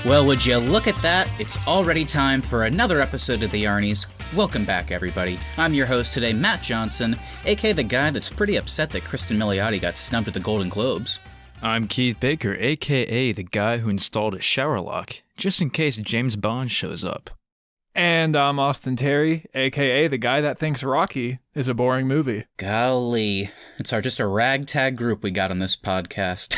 Well, would you look at that? It's already time for another episode of the Arnies. Welcome back, everybody. I'm your host today, Matt Johnson, aka the guy that's pretty upset that Kristen Milioti got snubbed at the Golden Globes. I'm Keith Baker, aka the guy who installed a shower lock, just in case James Bond shows up. And I'm Austin Terry, aka the guy that thinks Rocky is a boring movie. Golly, it's just a ragtag group we got on this podcast.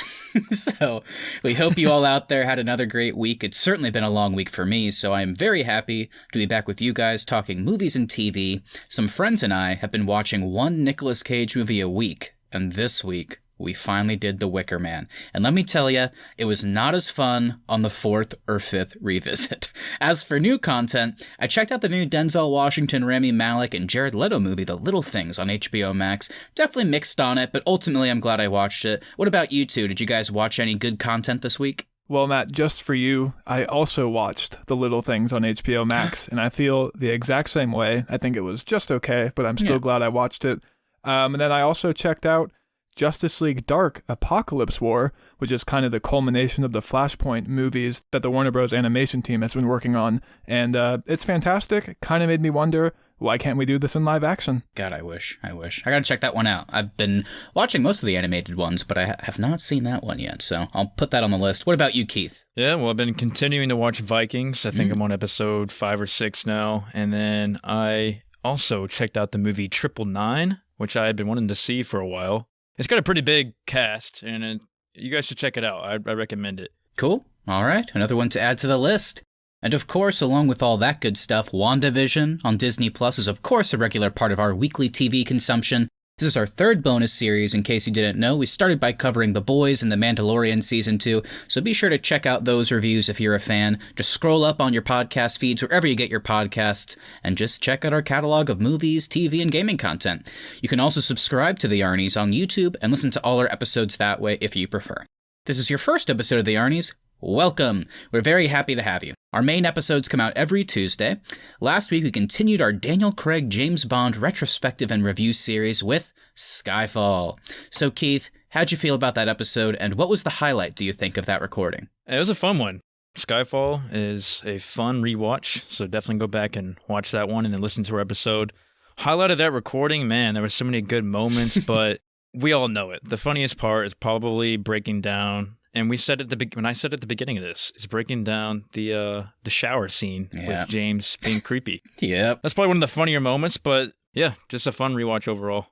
So we hope you all out there had another great week. It's certainly been a long week for me, so I'm very happy to be back with you guys talking movies and TV. Some friends and I have been watching one Nicolas Cage movie a week, and this week we finally did The Wicker Man. And let me tell you, it was not as fun on the fourth or fifth revisit. As for new content, I checked out the new Denzel Washington, Rami Malek, and Jared Leto movie, The Little Things, on HBO Max. Definitely mixed on it, but ultimately I'm glad I watched it. What about you two? Did you guys watch any good content this week? Well, Matt, just for you, I also watched The Little Things on HBO Max, and I feel the exact same way. I think it was just okay, but I'm still glad I watched it. And then I also checked out Justice League Dark Apocalypse War, which is kind of the culmination of the Flashpoint movies that the Warner Bros. Animation team has been working on. And it's fantastic. It kind of made me wonder, why can't we do this in live action? God, I wish. I gotta check that one out. I've been watching most of the animated ones, but I have not seen that one yet, so I'll put that on the list. What about you, Keith? Yeah, well, I've been continuing to watch Vikings. I think I'm on episode 5 or 6 now. And then I also checked out the movie 999, which I had been wanting to see for a while. It's got a pretty big cast, and you guys should check it out. I recommend it. Cool. All right. Another one to add to the list. And of course, along with all that good stuff, WandaVision on Disney Plus is of course a regular part of our weekly TV consumption. This is our third bonus series. In case you didn't know, we started by covering The Boys and The Mandalorian Season 2, so be sure to check out those reviews if you're a fan. Just scroll up on your podcast feeds wherever you get your podcasts, and just check out our catalog of movies, TV, and gaming content. You can also subscribe to The Arnies on YouTube and listen to all our episodes that way if you prefer. This is your first episode of The Arnies. Welcome! We're very happy to have you. Our main episodes come out every Tuesday. Last week, we continued our Daniel Craig James Bond retrospective and review series with Skyfall. So, Keith, how'd you feel about that episode, and what was the highlight, do you think, of that recording? It was a fun one. Skyfall is a fun rewatch, so definitely go back and watch that one and then listen to our episode. Highlight of that recording, man, there were so many good moments, but we all know it. The funniest part is probably breaking down, and we said at when I said at the beginning of this, is breaking down the shower scene with James being creepy. Yep. That's probably one of the funnier moments, but yeah, just a fun rewatch overall.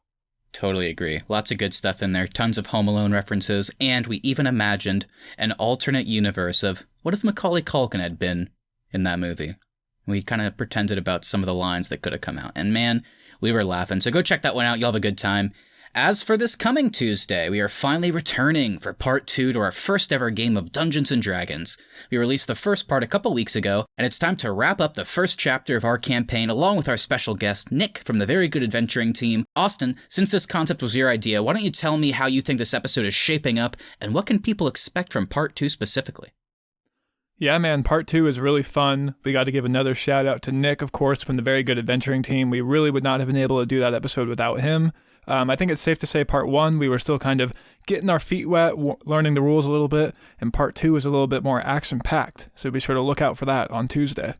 Totally agree. Lots of good stuff in there, tons of Home Alone references, and we even imagined an alternate universe of what if Macaulay Culkin had been in that movie. We kind of pretended about some of the lines that could have come out, and man, we were laughing. So go check that one out. You'll have a good time. As for this coming Tuesday, we are finally returning for part 2 to our first ever game of Dungeons & Dragons. We released the first part a couple weeks ago, and it's time to wrap up the first chapter of our campaign along with our special guest, Nick from the Very Good Adventuring team. Austin, since this concept was your idea, why don't you tell me how you think this episode is shaping up, and what can people expect from part 2 specifically? Yeah, man, part 2 is really fun. We got to give another shout out to Nick, of course, from the Very Good Adventuring team. We really would not have been able to do that episode without him. I think it's safe to say part 1, we were still kind of getting our feet wet, learning the rules a little bit, and part 2 is a little bit more action-packed, so be sure to look out for that on Tuesday.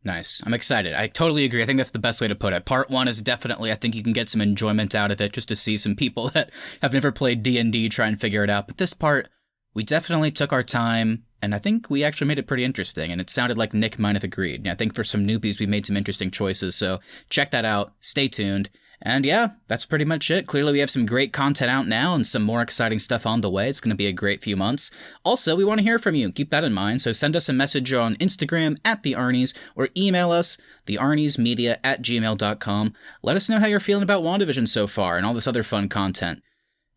Nice. I'm excited. I totally agree. I think that's the best way to put it. Part 1 is definitely, I think you can get some enjoyment out of it just to see some people that have never played D&D try and figure it out. But this part, we definitely took our time, and I think we actually made it pretty interesting, and it sounded like Nick might have agreed. And I think for some newbies, we made some interesting choices, so check that out. Stay tuned. And yeah, that's pretty much it. Clearly, we have some great content out now and some more exciting stuff on the way. It's going to be a great few months. Also, we want to hear from you. Keep that in mind. So send us a message on Instagram @TheArnies or email us, thearniesmedia@gmail.com. Let us know how you're feeling about WandaVision so far and all this other fun content.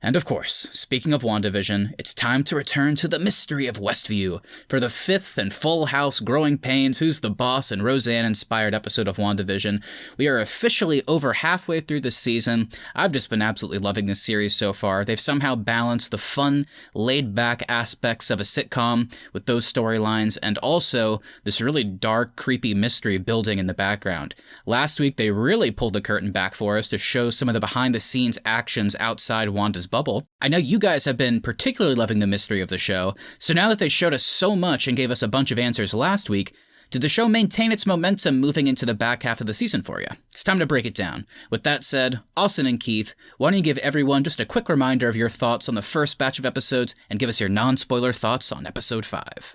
And of course, speaking of WandaVision, it's time to return to the mystery of Westview for the 5th and Full House Growing Pains, Who's the Boss, and Roseanne-inspired episode of WandaVision. We are officially over halfway through this season. I've just been absolutely loving this series so far. They've somehow balanced the fun, laid-back aspects of a sitcom with those storylines, and also this really dark, creepy mystery building in the background. Last week, they really pulled the curtain back for us to show some of the behind-the-scenes actions outside Wanda's bubble. I know you guys have been particularly loving the mystery of the show, so now that they showed us so much and gave us a bunch of answers last week, did the show maintain its momentum moving into the back half of the season for you? It's time to break it down. With that said, Austin and Keith, why don't you give everyone just a quick reminder of your thoughts on the first batch of episodes and give us your non-spoiler thoughts on episode 5.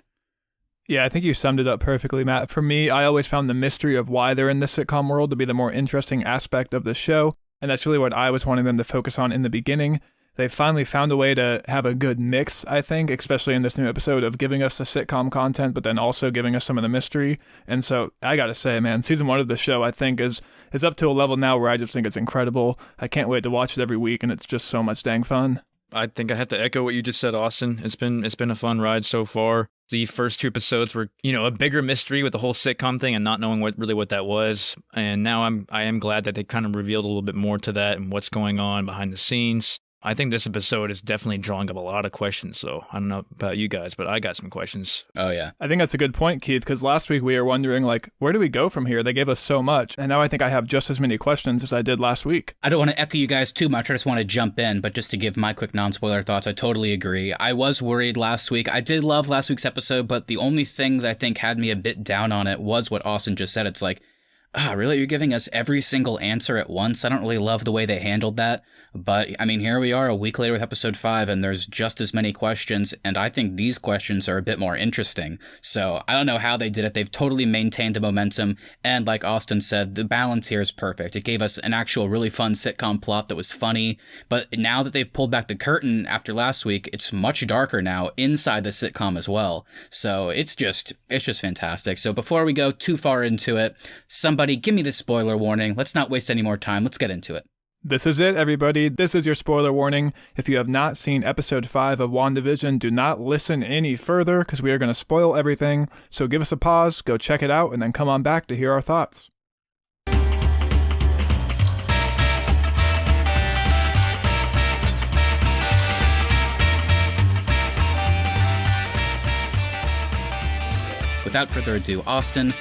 Yeah, I think you summed it up perfectly, Matt. For me, I always found the mystery of why they're in this sitcom world to be the more interesting aspect of the show, and that's really what I was wanting them to focus on in the beginning. They finally found a way to have a good mix, I think, especially in this new episode of giving us the sitcom content, but then also giving us some of the mystery. And so I gotta say, man, season 1 of the show, I think, is up to a level now where I just think it's incredible. I can't wait to watch it every week, and it's just so much dang fun. I think I have to echo what you just said, Austin. It's been a fun ride so far. The first 2 episodes were, a bigger mystery with the whole sitcom thing and not knowing what that was. And now I am glad that they kind of revealed a little bit more to that and what's going on behind the scenes. I think this episode is definitely drawing up a lot of questions, so I don't know about you guys, but I got some questions. Oh, yeah. I think that's a good point, Keith, because last week we were wondering, where do we go from here? They gave us so much, and now I think I have just as many questions as I did last week. I don't want to echo you guys too much. I just want to jump in, but just to give my quick non-spoiler thoughts, I totally agree. I was worried last week. I did love last week's episode, but the only thing that I think had me a bit down on it was what Austin just said. It's like, really? You're giving us every single answer at once? I don't really love the way they handled that. But, here we are a week later with episode 5, and there's just as many questions, and I think these questions are a bit more interesting. So, I don't know how they did it. They've totally maintained the momentum, and like Austin said, the balance here is perfect. It gave us an actual really fun sitcom plot that was funny, but now that they've pulled back the curtain after last week, it's much darker now inside the sitcom as well. So, it's just fantastic. So, before we go too far into it, somebody give me the spoiler warning. Let's not waste any more time. Let's get into it. This is it, everybody. This is your spoiler warning. If you have not seen episode 5 of WandaVision, do not listen any further because we are going to spoil everything. So give us a pause, go check it out, and then come on back to hear our thoughts. Without further ado, Austin,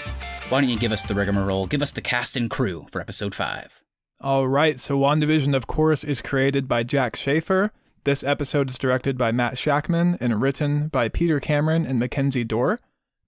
why don't you give us the rigmarole, give us the cast and crew for episode 5. All right, so WandaVision, of course, is created by Jack Schaefer. This episode is directed by Matt Shackman and written by Peter Cameron and Mackenzie Dorr.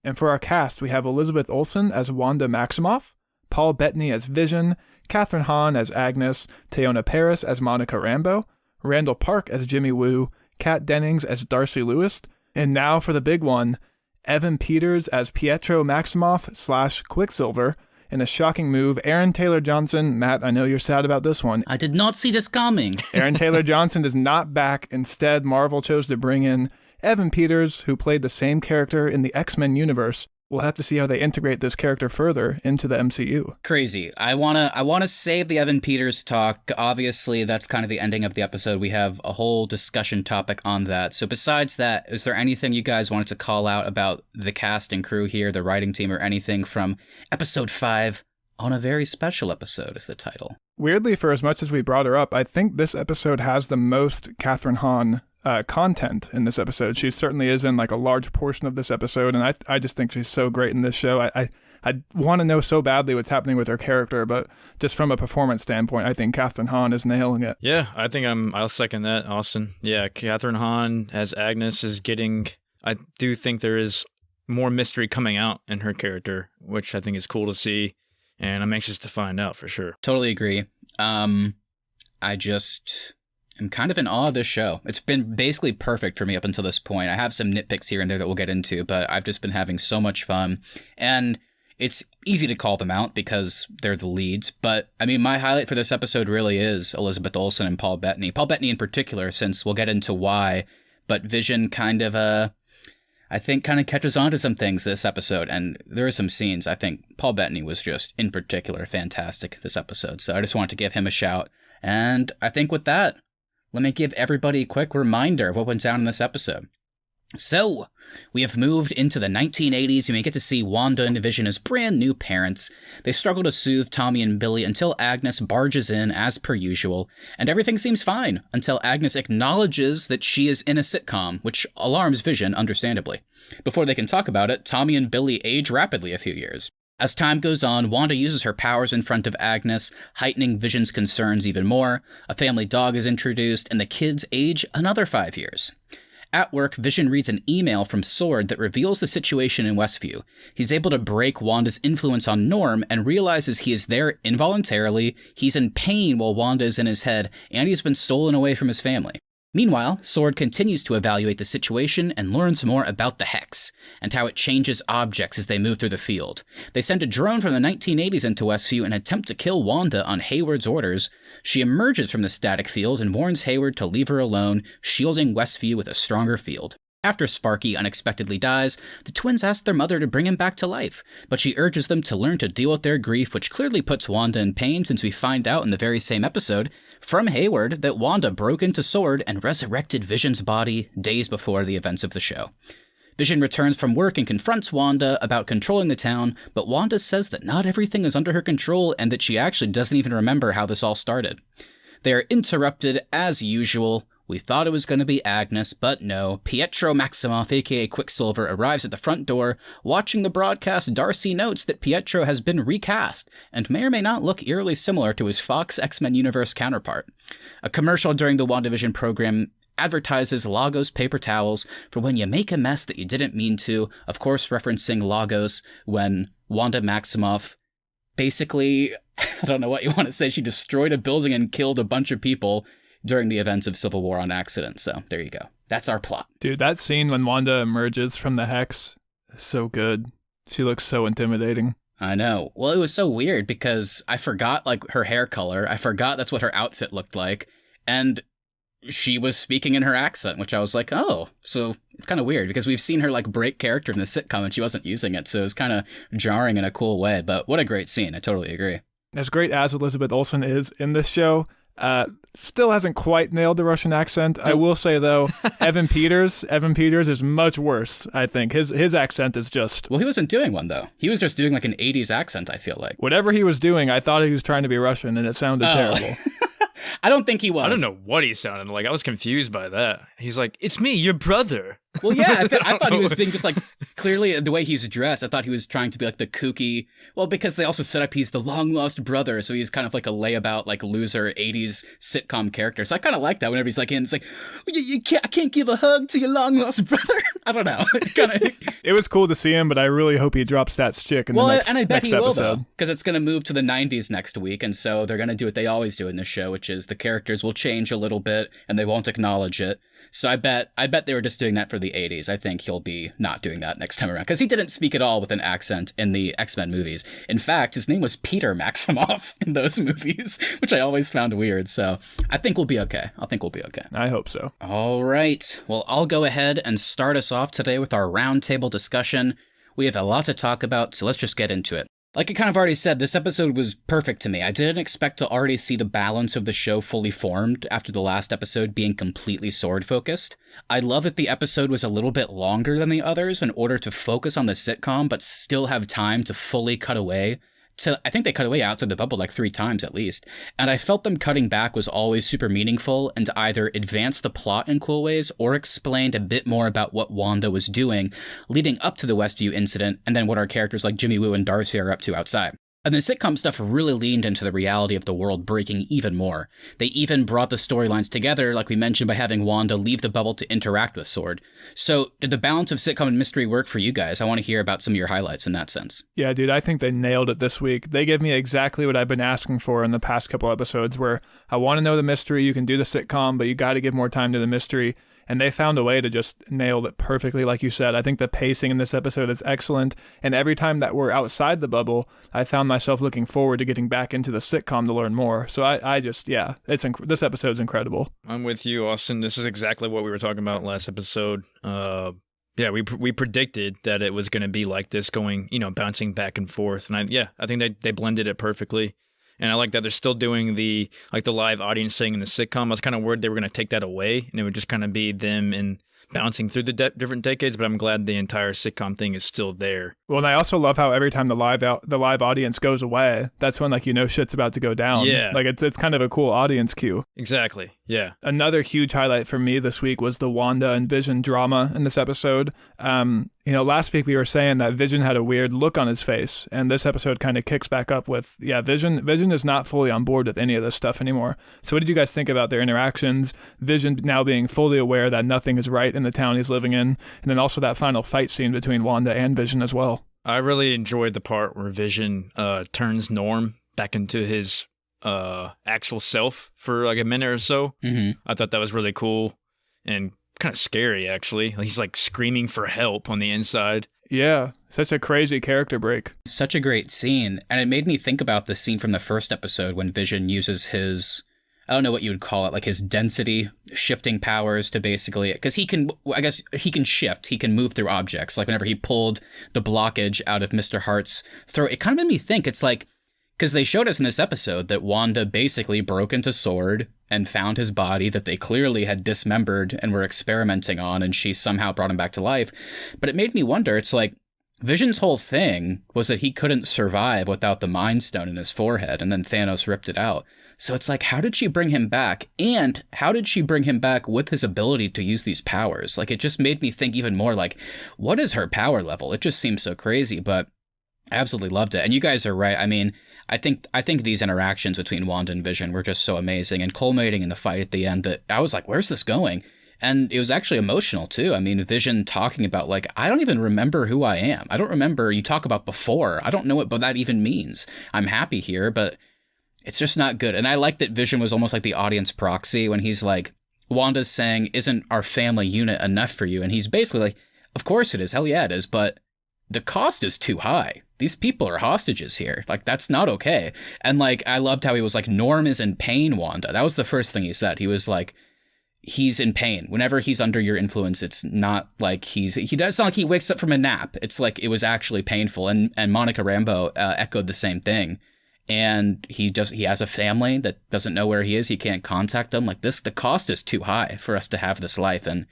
And for our cast, we have Elizabeth Olsen as Wanda Maximoff, Paul Bettany as Vision, Kathryn Hahn as Agnes, Teyonah Parris as Monica Rambeau, Randall Park as Jimmy Woo, Kat Dennings as Darcy Lewis, and now for the big one, Evan Peters as Pietro Maximoff / Quicksilver. In a shocking move, Aaron Taylor Johnson, Matt, I know you're sad about this one. I did not see this coming. Aaron Taylor Johnson is not back. Instead, Marvel chose to bring in Evan Peters, who played the same character in the X-Men universe. We'll have to see how they integrate this character further into the MCU. Crazy. I wanna save the Evan Peters talk. Obviously, that's kind of the ending of the episode. We have a whole discussion topic on that. So besides that, is there anything you guys wanted to call out about the cast and crew here, the writing team, or anything from episode 5 on a very special episode is the title? Weirdly, for as much as we brought her up, I think this episode has the most Kathryn Hahn content in this episode. She certainly is in a large portion of this episode, and I just think she's so great in this show. I want to know so badly what's happening with her character, but just from a performance standpoint, I think Kathryn Hahn is nailing it. Yeah, I think I'll second that, Austin. Yeah, Kathryn Hahn as Agnes is getting, I do think there is more mystery coming out in her character, which I think is cool to see, and I'm anxious to find out for sure. Totally agree. I'm kind of in awe of this show. It's been basically perfect for me up until this point. I have some nitpicks here and there that we'll get into, but I've just been having so much fun. And it's easy to call them out because they're the leads. But, my highlight for this episode really is Elizabeth Olsen and Paul Bettany. Paul Bettany in particular, since we'll get into why. But Vision kind of catches on to some things this episode. And there are some scenes. I think Paul Bettany was just, in particular, fantastic this episode. So I just wanted to give him a shout. And I think with that, let me give everybody a quick reminder of what went down in this episode. So, we have moved into the 1980s, and we get to see Wanda and Vision as brand new parents. They struggle to soothe Tommy and Billy until Agnes barges in as per usual, and everything seems fine until Agnes acknowledges that she is in a sitcom, which alarms Vision, understandably. Before they can talk about it, Tommy and Billy age rapidly a few years. As time goes on, Wanda uses her powers in front of Agnes, heightening Vision's concerns even more. A family dog is introduced, and the kids age another 5 years. At work, Vision reads an email from S.W.O.R.D that reveals the situation in Westview. He's able to break Wanda's influence on Norm and realizes he is there involuntarily, he's in pain while Wanda is in his head, and he's been stolen away from his family. Meanwhile, S.W.O.R.D continues to evaluate the situation and learns more about the Hex, and how it changes objects as they move through the field. They send a drone from the 1980s into Westview and attempt to kill Wanda on Hayward's orders. She emerges from the static field and warns Hayward to leave her alone, shielding Westview with a stronger field. After Sparky unexpectedly dies, the twins ask their mother to bring him back to life, but she urges them to learn to deal with their grief, which clearly puts Wanda in pain since we find out in the very same episode from Hayward that Wanda broke into S.W.O.R.D and resurrected Vision's body days before the events of the show. Vision returns from work and confronts Wanda about controlling the town, but Wanda says that not everything is under her control and that she actually doesn't even remember how this all started. They are interrupted as usual. We thought it was going to be Agnes, but no. Pietro Maximoff, aka Quicksilver, arrives at the front door. Watching the broadcast, Darcy notes that Pietro has been recast, and may or may not look eerily similar to his Fox X-Men Universe counterpart. A commercial during the WandaVision program advertises Lagos paper towels for when you make a mess that you didn't mean to, of course referencing Lagos when Wanda Maximoff basically, I don't know what you want to say, she destroyed a building and killed a bunch of people during the events of Civil War on accident. So there you go. That's our plot. Dude, that scene when Wanda emerges from the Hex is so good. She looks so intimidating. I know. Well, it was so weird because I forgot like her hair color. I forgot that's what her outfit looked like. And she was speaking in her accent, which I was like, oh, so it's kind of weird because we've seen her like break character in the sitcom and she wasn't using it. So it was kind of jarring in a cool way. But what a great scene. I totally agree. As great as Elizabeth Olsen is in this show, still hasn't quite nailed the Russian accent. I will say, though, Evan Peters is much worse, I think. His accent is just... Well, he wasn't doing one, though. He was just doing like an 80s accent, I feel like. Whatever he was doing, I thought he was trying to be Russian, and it sounded terrible. I don't think he was. I don't know what he sounded like. I was confused by that. He's like, it's me, your brother. Well, yeah, I thought he was being just like, clearly the way he's dressed, I thought he was trying to be like the kooky, well, because they also set up he's the long lost brother, so he's kind of like a layabout, like loser 80s sitcom character. So I kind of like that whenever he's like in, it's like, I can't give a hug to your long lost brother. I don't know. It was cool to see him, but I really hope he drops that chick in the next episode. And I bet he will, though, because it's going to move to the 90s next week, and so they're going to do what they always do in this show, which is the characters will change a little bit, and they won't acknowledge it. So I bet they were just doing that for the 80s. I think he'll be not doing that next time around, because he didn't speak at all with an accent in the X-Men movies. In fact, his name was Peter Maximoff in those movies, which I always found weird. So I think we'll be okay. I hope so. All right. Well, I'll go ahead and start us off today with our roundtable discussion. We have a lot to talk about, so let's just get into it. Like I kind of already said, this episode was perfect to me. I didn't expect to already see the balance of the show fully formed after the last episode being completely S.W.O.R.D focused. I love that the episode was a little bit longer than the others in order to focus on the sitcom, but still have time to fully cut away. I think they cut away outside the bubble like 3 times at least, and I felt them cutting back was always super meaningful and to either advance the plot in cool ways or explained a bit more about what Wanda was doing leading up to the Westview incident and then what our characters like Jimmy Woo and Darcy are up to outside. And the sitcom stuff really leaned into the reality of the world breaking even more. They even brought the storylines together, like we mentioned, by having Wanda leave the bubble to interact with S.W.O.R.D. So did the balance of sitcom and mystery work for you guys? I want to hear about some of your highlights in that sense. Yeah, dude, I think they nailed it this week. They gave me exactly what I've been asking for in the past couple episodes, where I want to know the mystery, you can do the sitcom, but you got to give more time to the mystery. And they found a way to just nail it perfectly, like you said. I think the pacing in this episode is excellent. And every time that we're outside the bubble, I found myself looking forward to getting back into the sitcom to learn more. So this episode's incredible. I'm with you, Austin. This is exactly what we were talking about last episode. We predicted that it was going to be like this, going, bouncing back and forth. And I think they blended it perfectly. And I like that they're still doing the live audience thing in the sitcom. I was kind of worried they were going to take that away, and it would just kind of be them and bouncing through the different decades. But I'm glad the entire sitcom thing is still there. Well, and I also love how every time the live audience goes away, that's when shit's about to go down. Yeah, it's kind of a cool audience cue. Exactly. Yeah. Another huge highlight for me this week was the Wanda and Vision drama in this episode. Last week we were saying that Vision had a weird look on his face, and this episode kind of kicks back up with, Vision is not fully on board with any of this stuff anymore. So what did you guys think about their interactions? Vision now being fully aware that nothing is right in the town he's living in, and then also that final fight scene between Wanda and Vision as well. I really enjoyed the part where Vision turns Norm back into his actual self for like a minute or so. Mm-hmm. I thought that was really cool and kind of scary, actually. He's like screaming for help on the inside. Yeah, such a crazy character break. Such a great scene. And it made me think about the scene from the first episode when Vision uses his, I don't know what you would call it, like his density shifting powers to basically, because he can shift, he can move through objects. Like whenever he pulled the blockage out of Mr. Hart's throat, it kind of made me think, it's like, because they showed us in this episode that Wanda basically broke into S.W.O.R.D and found his body that they clearly had dismembered and were experimenting on, and she somehow brought him back to life. But it made me wonder, it's like, Vision's whole thing was that he couldn't survive without the Mind Stone in his forehead, and then Thanos ripped it out. So it's like, how did she bring him back? And how did she bring him back with his ability to use these powers? Like, it just made me think even more, like, what is her power level? It just seems so crazy, but I absolutely loved it. And you guys are right. I mean, I think these interactions between Wanda and Vision were just so amazing and culminating in the fight at the end that I was like, where's this going? And it was actually emotional too. I mean, Vision talking about like, I don't even remember who I am. I don't remember, you talk about before. I don't know what that even means. I'm happy here, but it's just not good. And I like that Vision was almost like the audience proxy when he's like, Wanda's saying, isn't our family unit enough for you? And he's basically like, of course it is. Hell yeah, it is. But the cost is too high. These people are hostages here. Like, that's not okay. And like, I loved how he was like, Norm is in pain, Wanda. That was the first thing he said. He was like, he's in pain. Whenever he's under your influence, it's not like it's not like he wakes up from a nap. It's like, it was actually painful. And Monica Rambeau echoed the same thing. And he has a family that doesn't know where he is. He can't contact them. Like the cost is too high for us to have this life. And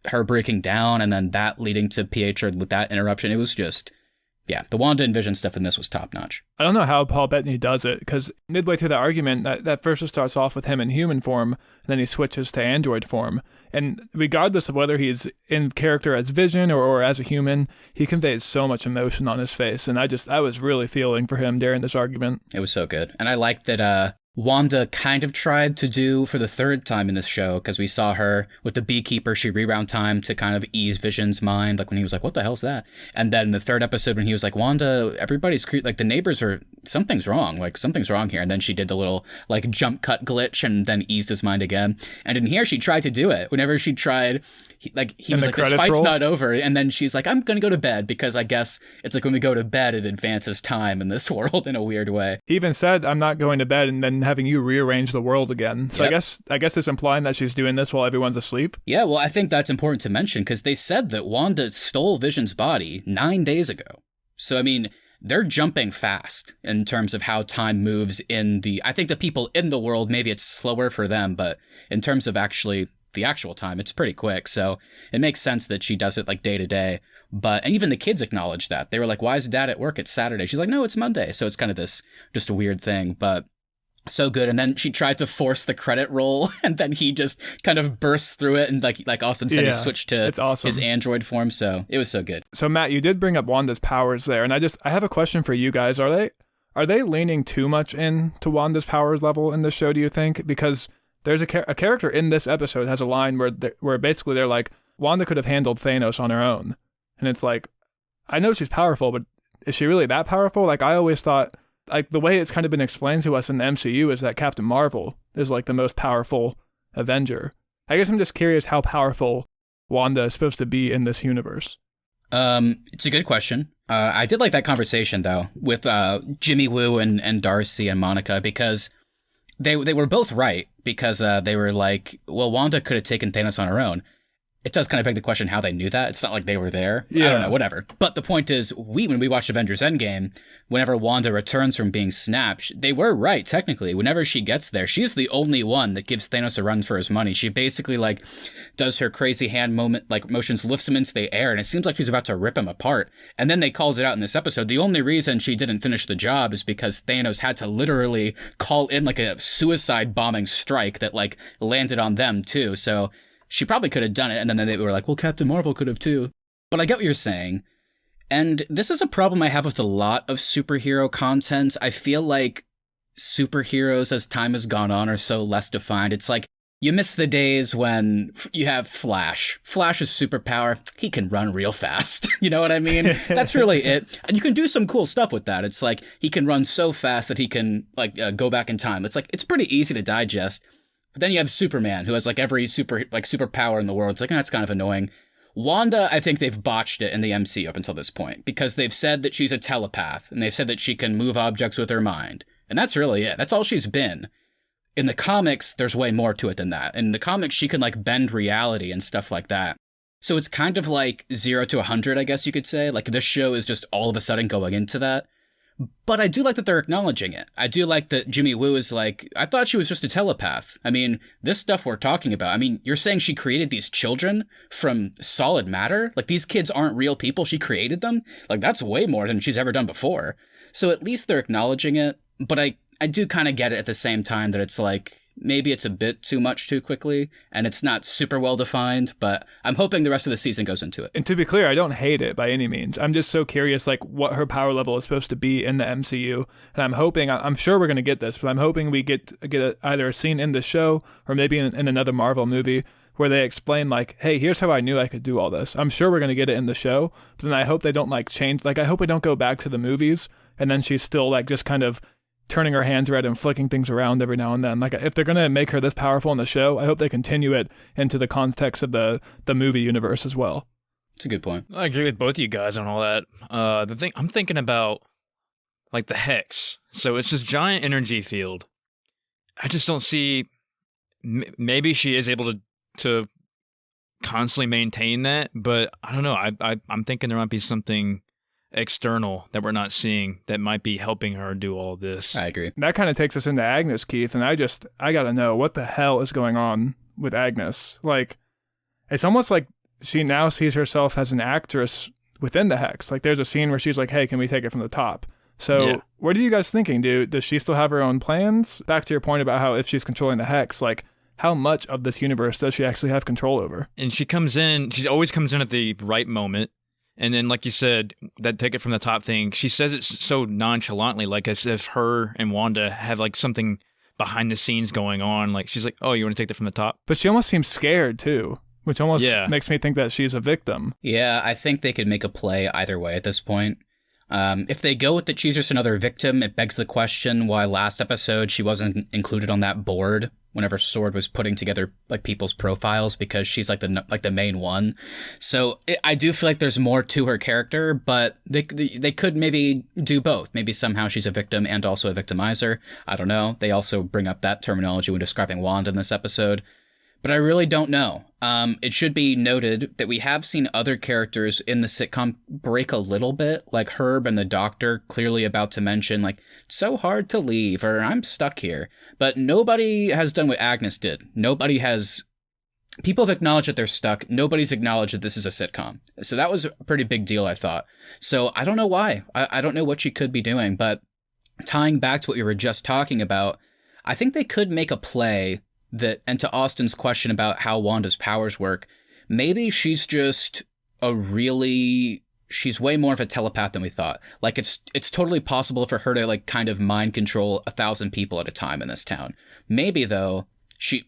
her breaking down and then that leading to Pietro with that interruption. It was just, yeah, the Wanda and Vision stuff in this was top notch. I don't know how Paul Bettany does it, because midway through the argument, that first it starts off with him in human form, and then he switches to android form. And regardless of whether he's in character as Vision or as a human, he conveys so much emotion on his face. And I was really feeling for him during this argument. It was so good. And I liked that Wanda kind of tried to do for the third time in this show, because we saw her with the beekeeper. She rewound time to kind of ease Vision's mind, like when he was like, what the hell's that? And then the third episode when he was like, Wanda, everybody's like the neighbors are, something's wrong here. And then she did the little like jump cut glitch and then eased his mind again. And in here she tried to do it. Whenever she tried, he was like, this fight's not over. And then she's like, I'm gonna go to bed, because I guess it's like when we go to bed, it advances time in this world in a weird way. He even said, I'm not going to bed, and then having you rearrange the world again. So yep. I guess it's implying that she's doing this while everyone's asleep. Yeah, well, I think that's important to mention, because they said that Wanda stole Vision's body 9 days ago. So, I mean, they're jumping fast in terms of how time moves I think the people in the world, maybe it's slower for them, but in terms of actually the actual time, it's pretty quick. So it makes sense that she does it like day to day. And even the kids acknowledged that. They were like, why is Dad at work? It's Saturday. She's like, no, it's Monday. So it's kind of this, just a weird thing, but so good. And then she tried to force the credit roll, and then he just kind of bursts through it, and like Austin said, he switched to his android form. So it was so good. So Matt, you did bring up Wanda's powers there, and I have a question for you guys. Are they leaning too much into Wanda's powers level in this show, do you think? Because there's a character in this episode has a line where basically they're like, Wanda could have handled Thanos on her own. And it's like, I know she's powerful, but is she really that powerful? Like, I always thought, like, the way it's kind of been explained to us in the MCU is that Captain Marvel is like the most powerful Avenger. I guess I'm just curious how powerful Wanda is supposed to be in this universe. It's a good question. I did like that conversation though with Jimmy Woo and Darcy and Monica, because they were both right, because they were like, well, Wanda could have taken Thanos on her own. it does kind of beg the question how they knew that. It's not like they were there. Yeah. I don't know, whatever. But the point is, when we watched Avengers Endgame, whenever Wanda returns from being snapped, they were right, technically. Whenever she gets there, she's the only one that gives Thanos a run for his money. She basically, like, does her crazy hand motions, lifts him into the air, and it seems like she's about to rip him apart. And then they called it out in this episode. The only reason she didn't finish the job is because Thanos had to literally call in, like, a suicide bombing strike that, like, landed on them, too. So she probably could have done it, and then they were like, well, Captain Marvel could have too. But I get what you're saying. And this is a problem I have with a lot of superhero content. I feel like superheroes, as time has gone on, are so less defined. It's like, you miss the days when you have Flash. Flash's superpower, he can run real fast. You know what I mean? That's really it. And you can do some cool stuff with that. It's like, he can run so fast that he can, like, go back in time. It's like, it's pretty easy to digest. But then you have Superman, who has, like, every superpower in the world. It's like, that's kind of annoying. Wanda, I think they've botched it in the MCU up until this point, because they've said that she's a telepath, and they've said that she can move objects with her mind. And that's really it. That's all she's been. In the comics, there's way more to it than that. In the comics, she can, like, bend reality and stuff like that. So it's kind of like 0 to 100, I guess you could say. Like, this show is just all of a sudden going into that. But I do like that they're acknowledging it. I do like that Jimmy Woo is like, I thought she was just a telepath. I mean, this stuff we're talking about, I mean, you're saying she created these children from solid matter? Like, these kids aren't real people, she created them? Like, that's way more than she's ever done before. So at least they're acknowledging it, but I do kind of get it at the same time that it's like, maybe it's a bit too much too quickly, and it's not super well defined, but I'm hoping the rest of the season goes into it. And to be clear, I don't hate it by any means. I'm just so curious, like, what her power level is supposed to be in the MCU. And I'm hoping, I'm sure we're going to get this, but I'm hoping we get either a scene in the show or maybe in another Marvel movie where they explain, like, hey, here's how I knew I could do all this. I'm sure we're going to get it in the show, but then I hope they don't, like, change. Like, I hope we don't go back to the movies and then she's still, like, just kind of turning her hands red and flicking things around every now and then. Like, if they're going to make her this powerful in the show, I hope they continue it into the context of the movie universe as well. It's a good point. I agree with both of you guys on all that. The thing I'm thinking about, like, the Hex. So it's this giant energy field. I just don't see, maybe she is able to constantly maintain that, but I don't know. I'm thinking there might be something external that we're not seeing that might be helping her do all this. I agree. That kind of takes us into Agnes, Keith, and I gotta know what the hell is going on with Agnes. Like, it's almost like she now sees herself as an actress within the Hex. Like, there's a scene where she's like, hey, can we take it from the top? So Yeah. What are you guys thinking? Does she still have her own plans? Back to your point about how if she's controlling the Hex, like, how much of this universe does she actually have control over? And she always comes in at the right moment. And then, like you said, that take it from the top thing, she says it so nonchalantly, like as if her and Wanda have, like, something behind the scenes going on. Like, she's like, oh, you want to take that from the top? But she almost seems scared, too, which almost makes me think that she's a victim. Yeah, I think they could make a play either way at this point. If they go with that she's just another victim, it begs the question why last episode she wasn't included on that board whenever S.W.O.R.D was putting together, like, people's profiles, because she's like the main one. So I do feel like there's more to her character, but they could maybe do both. Maybe somehow she's a victim and also a victimizer. I don't know. They also bring up that terminology when describing Wanda in this episode. But I really don't know. It should be noted that we have seen other characters in the sitcom break a little bit, like Herb and the Doctor clearly about to mention, like, so hard to leave, or I'm stuck here. But nobody has done what Agnes did. People have acknowledged that they're stuck. Nobody's acknowledged that this is a sitcom. So that was a pretty big deal, I thought. So I don't know why. I don't know what she could be doing, but tying back to what we were just talking about, I think they could make a play that, and to Austin's question about how Wanda's powers work, maybe she's just she's way more of a telepath than we thought. Like, it's totally possible for her to, like, kind of mind control 1,000 people at a time in this town. Maybe, though,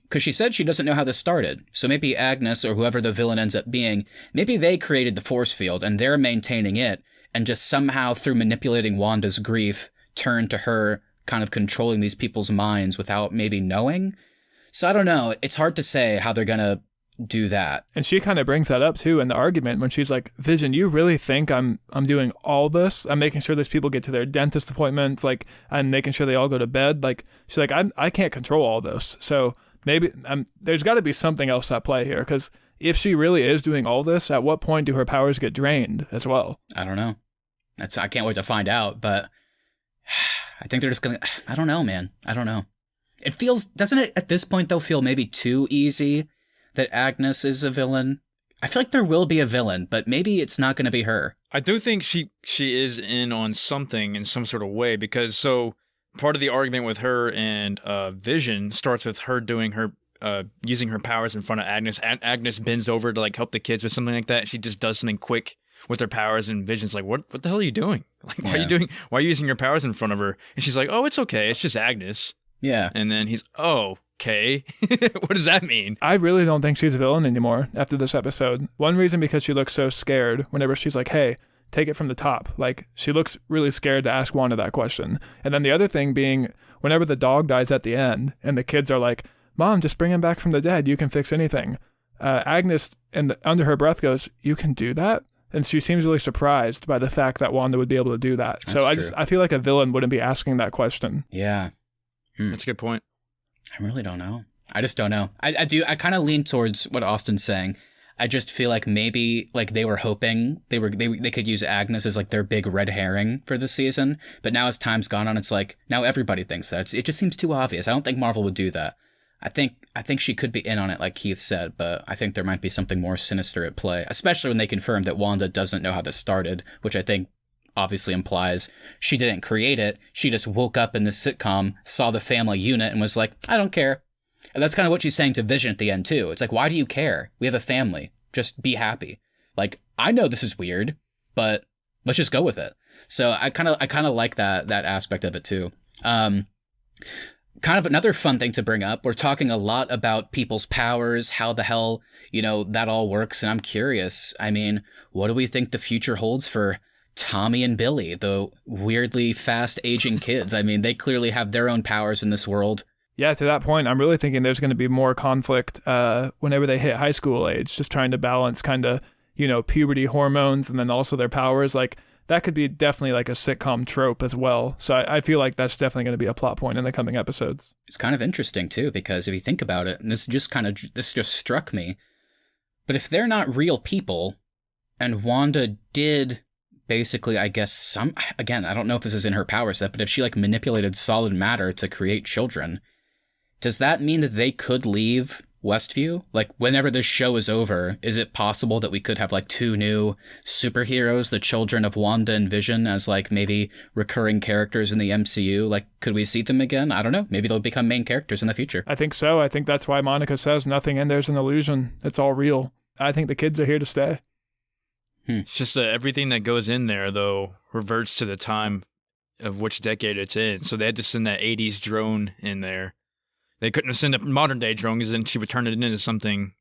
because she said she doesn't know how this started. So maybe Agnes, or whoever the villain ends up being, maybe they created the force field and they're maintaining it, and just somehow through manipulating Wanda's grief, turn to her kind of controlling these people's minds without maybe knowing. So I don't know. It's hard to say how they're going to do that. And she kind of brings that up too in the argument when she's like, Vision, you really think I'm doing all this? I'm making sure these people get to their dentist appointments. Like, I'm making sure they all go to bed. Like, she's like, I can't control all this. So maybe there's got to be something else at play here. Because if she really is doing all this, at what point do her powers get drained as well? I don't know. I can't wait to find out, but I think they're just going to, I don't know, man. I don't know. It feels, doesn't it at this point though feel maybe too easy that Agnes is a villain? I feel like there will be a villain, but maybe it's not going to be her. I do think she is in on something in some sort of way, because so part of the argument with her and Vision starts with her doing her using her powers in front of Agnes. Agnes bends over to like help the kids with something like that. She just does something quick with her powers, and Vision's like, "What the hell are you doing? Like, why are you using your powers in front of her?" And she's like, "Oh, it's okay. It's just Agnes." Yeah. And then he's, "Oh, okay." What does that mean? I really don't think she's a villain anymore after this episode. One reason because she looks so scared whenever she's like, "Hey, take it from the top." Like, she looks really scared to ask Wanda that question. And then the other thing being, whenever the dog dies at the end and the kids are like, "Mom, just bring him back from the dead. You can fix anything." Agnes, under her breath, goes, "You can do that?" And she seems really surprised by the fact that Wanda would be able to do that. That's I feel like a villain wouldn't be asking that question. Yeah. That's a good point. I really don't know. I just don't know. I kind of lean towards what Austin's saying. I just feel like maybe like they were hoping they could use Agnes as like their big red herring for the season. But now as time's gone on, it's like now everybody thinks that. It just seems too obvious. I don't think Marvel would do that. I think she could be in on it, like Keith said, but I think there might be something more sinister at play, especially when they confirm that Wanda doesn't know how this started, which I think obviously implies she didn't create it. She just woke up in this sitcom, saw the family unit, and was like, "I don't care." And that's kind of what she's saying to Vision at the end, too. It's like, why do you care? We have a family. Just be happy. Like, I know this is weird, but let's just go with it. So I kind of like that aspect of it, too. Kind of another fun thing to bring up. We're talking a lot about people's powers, how the hell, that all works. And I'm curious. I mean, what do we think the future holds for Tommy and Billy, the weirdly fast aging kids? I mean, they clearly have their own powers in this world. Yeah, to that point, I'm really thinking there's going to be more conflict whenever they hit high school age, just trying to balance kind of, puberty hormones and then also their powers. Like, that could be definitely like a sitcom trope as well. So I feel like that's definitely going to be a plot point in the coming episodes. It's kind of interesting, too, because if you think about it, and this just struck me, but if they're not real people, and Wanda did basically, I guess, again, I don't know if this is in her power set, but if she like manipulated solid matter to create children, does that mean that they could leave Westview? Like, whenever this show is over, is it possible that we could have like two new superheroes, the children of Wanda and Vision, as like maybe recurring characters in the MCU? Like, could we see them again? I don't know. Maybe they'll become main characters in the future. I think so. I think that's why Monica says nothing in there's an illusion. It's all real. I think the kids are here to stay. It's just everything that goes in there, though, reverts to the time of which decade it's in. So they had to send that 80s drone in there. They couldn't have sent a modern-day drone because then she would turn it into something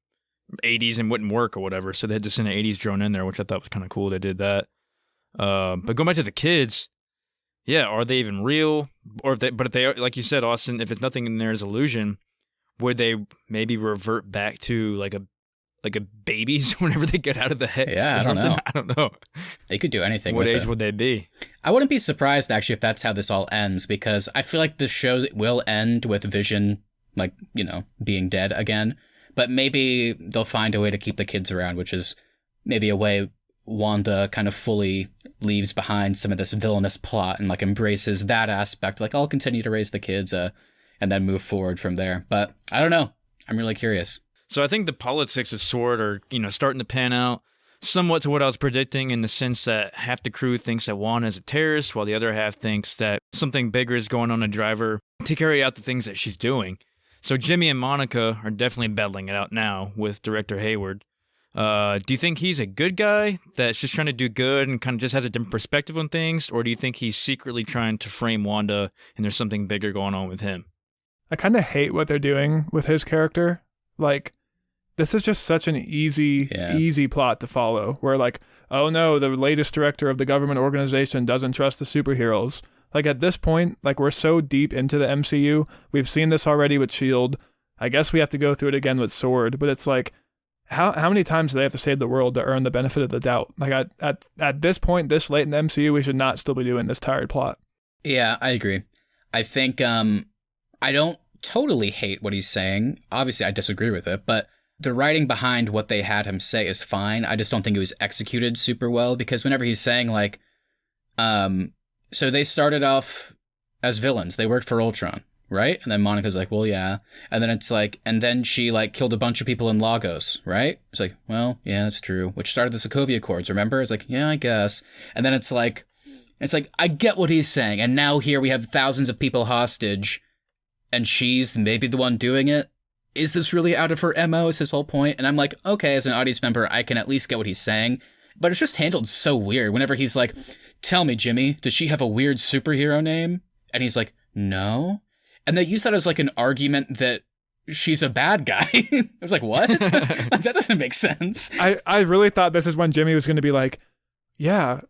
80s and wouldn't work or whatever. So they had to send an 80s drone in there, which I thought was kind of cool they did that. But going back to the kids, yeah, are they even real? Or if they, like you said, Austin, if it's nothing in there is illusion, would they maybe revert back to like a babies whenever they get out of the hex? Yeah, I don't know. I don't know. They could do anything. What age would they be? I wouldn't be surprised actually if that's how this all ends, because I feel like the show will end with Vision, like, being dead again. But maybe they'll find a way to keep the kids around, which is maybe a way Wanda kind of fully leaves behind some of this villainous plot and like embraces that aspect. Like, I'll continue to raise the kids and then move forward from there. But I don't know. I'm really curious. So I think the politics of S.W.O.R.D are, starting to pan out somewhat to what I was predicting, in the sense that half the crew thinks that Wanda is a terrorist, while the other half thinks that something bigger is going on to drive her to carry out the things that she's doing. So Jimmy and Monica are definitely battling it out now with director Hayward. Do you think he's a good guy that's just trying to do good and kind of just has a different perspective on things? Or do you think he's secretly trying to frame Wanda and there's something bigger going on with him? I kind of hate what they're doing with his character. Like, this is just such an easy plot to follow. Where like, oh no, the latest director of the government organization doesn't trust the superheroes. Like, at this point, like, we're so deep into the MCU. We've seen this already with S.H.I.E.L.D. I guess we have to go through it again with S.W.O.R.D. But it's like, how many times do they have to save the world to earn the benefit of the doubt? Like, at this point, this late in the MCU, we should not still be doing this tired plot. Yeah, I agree. I think I don't totally hate what he's saying. Obviously, I disagree with it, but the writing behind what they had him say is fine. I just don't think it was executed super well, because whenever he's saying like, so they started off as villains. They worked for Ultron, right? And then Monica's like, well, yeah. And then it's like, and then she like killed a bunch of people in Lagos, right? It's like, well, yeah, that's true. Which started the Sokovia Accords, remember? It's like, yeah, I guess. And then it's like, I get what he's saying. And now here we have thousands of people hostage, and she's maybe the one doing it. Is this really out of her MO? Is his whole point? And I'm like, okay, as an audience member, I can at least get what he's saying. But it's just handled so weird. Whenever he's like, tell me, Jimmy, does she have a weird superhero name? And he's like, no. And they use that as like an argument that she's a bad guy. I was like, what? Like, that doesn't make sense. I really thought this is when Jimmy was going to be like, yeah,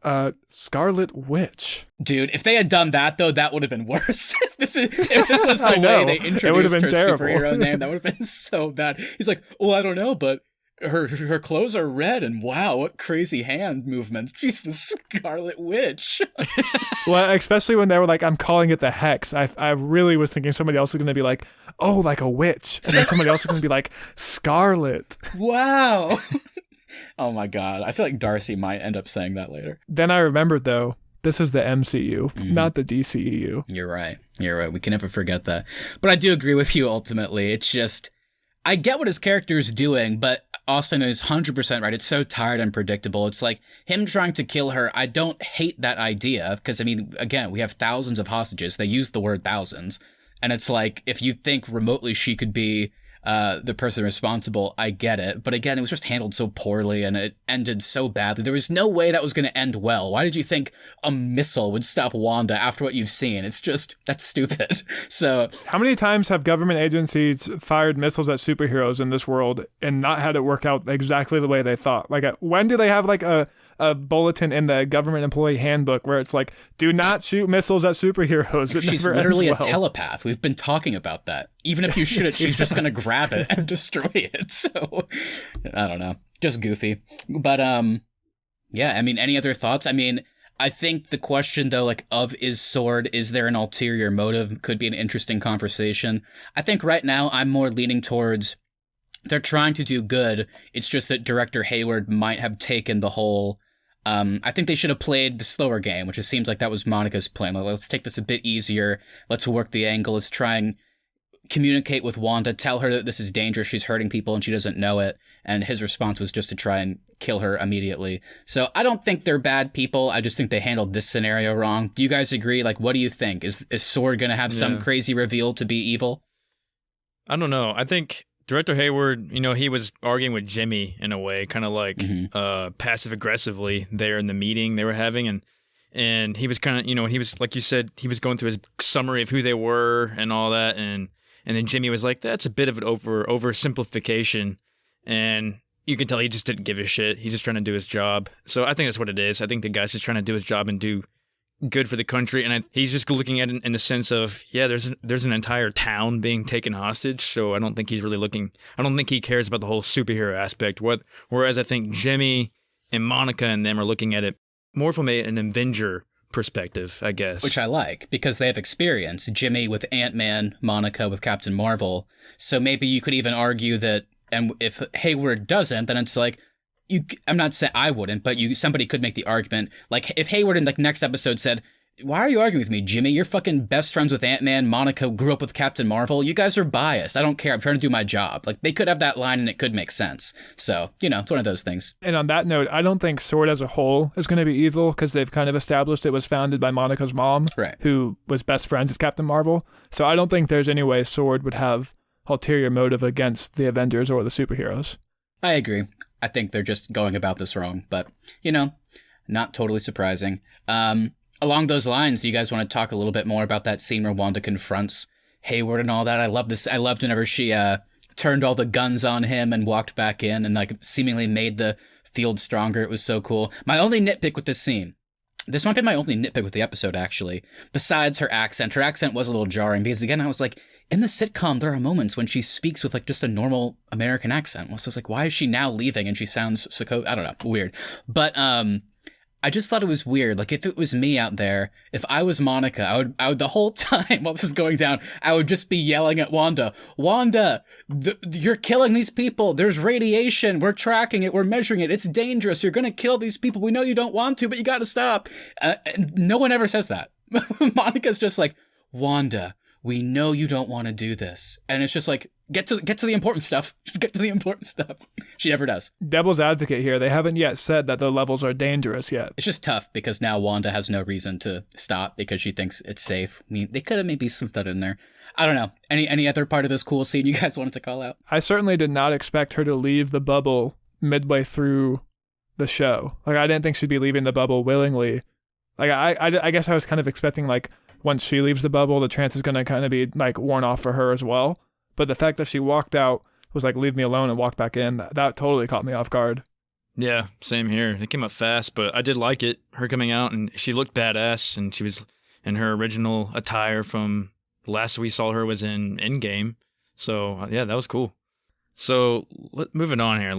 Scarlet Witch. Dude, if they had done that, though, that would have been worse. If this was the way they introduced her terrible. superhero name, that would have been so bad. He's like, oh, I don't know, but her clothes are red, and wow, what crazy hand movements. She's the Scarlet Witch. Well, especially when they were like, I'm calling it the Hex. I really was thinking somebody else was going to be like, oh, like a witch. And then somebody else was going to be like, Scarlet. Wow. Oh my God. I feel like Darcy might end up saying that later. Then I remembered, though, this is the MCU, not the DCEU. You're right. We can never forget that. But I do agree with you ultimately. It's just, I get what his character is doing, but Austin is 100% right. It's so tired and predictable. It's like him trying to kill her. I don't hate that idea because, I mean, again, we have thousands of hostages. They use the word thousands. And it's like, if you think remotely she could be the person responsible, I get it. But again, it was just handled so poorly and it ended so badly. There was no way that was going to end well. Why did you think a missile would stop Wanda after what you've seen? It's just, that's stupid. So how many times have government agencies fired missiles at superheroes in this world and not had it work out exactly the way they thought? Like, when do they have like a bulletin in the government employee handbook where it's like, do not shoot missiles at superheroes? She's literally a telepath. We've been talking about that. Even if you shoot it, she's just going to grab it and destroy it. So, I don't know. Just goofy. But, yeah, I mean, any other thoughts? I mean, I think the question, though, like, of is S.W.O.R.D, is there an ulterior motive, could be an interesting conversation. I think right now I'm more leaning towards they're trying to do good. It's just that director Hayward might have taken the whole... I think they should have played the slower game, which it seems like that was Monica's plan. Like, let's take this a bit easier. Let's work the angle. Let's try and communicate with Wanda, tell her that this is dangerous. She's hurting people and she doesn't know it. And his response was just to try and kill her immediately. So I don't think they're bad people. I just think they handled this scenario wrong. Do you guys agree? Like, what do you think? Is S.W.O.R.D going to have some crazy reveal to be evil? I don't know. I think Director Hayward, he was arguing with Jimmy in a way, kind of like passive aggressively there in the meeting they were having, and he was kind of, he was, like you said, he was going through his summary of who they were and all that, and then Jimmy was like, that's a bit of an oversimplification, and you can tell he just didn't give a shit. He's just trying to do his job. So I think that's what it is. I think the guy's just trying to do his job and do good for the country, and he's just looking at it in the sense of, there's an entire town being taken hostage, so I don't think he's really I don't think he cares about the whole superhero aspect, whereas I think Jimmy and Monica and them are looking at it more from an Avenger perspective, I guess. Which I like, because they have experience. Jimmy with Ant-Man, Monica with Captain Marvel, so maybe you could even argue that, and if Hayward doesn't, then it's like, I'm not saying I wouldn't, but somebody could make the argument, like, if Hayward in the next episode said, why are you arguing with me, Jimmy? You're fucking best friends with Ant-Man. Monica grew up with Captain Marvel. You guys are biased. I don't care. I'm trying to do my job. Like, they could have that line and it could make sense. So, it's one of those things. And on that note, I don't think S.W.O.R.D as a whole is going to be evil, because they've kind of established it was founded by Monica's mom, right, who was best friends with Captain Marvel. So I don't think there's any way S.W.O.R.D would have ulterior motive against the Avengers or the superheroes. I agree. I think they're just going about this wrong, but, not totally surprising. Along those lines, you guys want to talk a little bit more about that scene where Wanda confronts Hayward and all that? I love this. I loved whenever she turned all the guns on him and walked back in and like seemingly made the field stronger. It was so cool. My only nitpick with this scene, this might be my only nitpick with the episode, actually, besides her accent. Her accent was a little jarring because, again, I was like, in the sitcom, there are moments when she speaks with like just a normal American accent. So I was like, why is she now leaving and she sounds I don't know, weird. But I just thought it was weird. Like, if it was me out there, if I was Monica, I would the whole time while this is going down, I would just be yelling at Wanda, you're killing these people. There's radiation. We're tracking it. We're measuring it. It's dangerous. You're going to kill these people. We know you don't want to, but you got to stop. And no one ever says that. Monica's just like, Wanda, we know you don't want to do this. And it's just like, get to the important stuff. Get to the important stuff. She never does. Devil's advocate here. They haven't yet said that the levels are dangerous yet. It's just tough because now Wanda has no reason to stop because she thinks it's safe. I mean, they could have maybe slipped that in there. I don't know. Any other part of this cool scene you guys wanted to call out? I certainly did not expect her to leave the bubble midway through the show. Like, I didn't think she'd be leaving the bubble willingly. Like, I guess I was kind of expecting, like, once she leaves the bubble, the trance is going to kind of be, like, worn off for her as well. But the fact that she walked out, was like, leave me alone, and walked back in, that totally caught me off guard. Yeah, same here. It came up fast, but I did like it. Her coming out, and she looked badass, and she was in her original attire from last we saw her was in Endgame. So, yeah, that was cool. So, moving on here.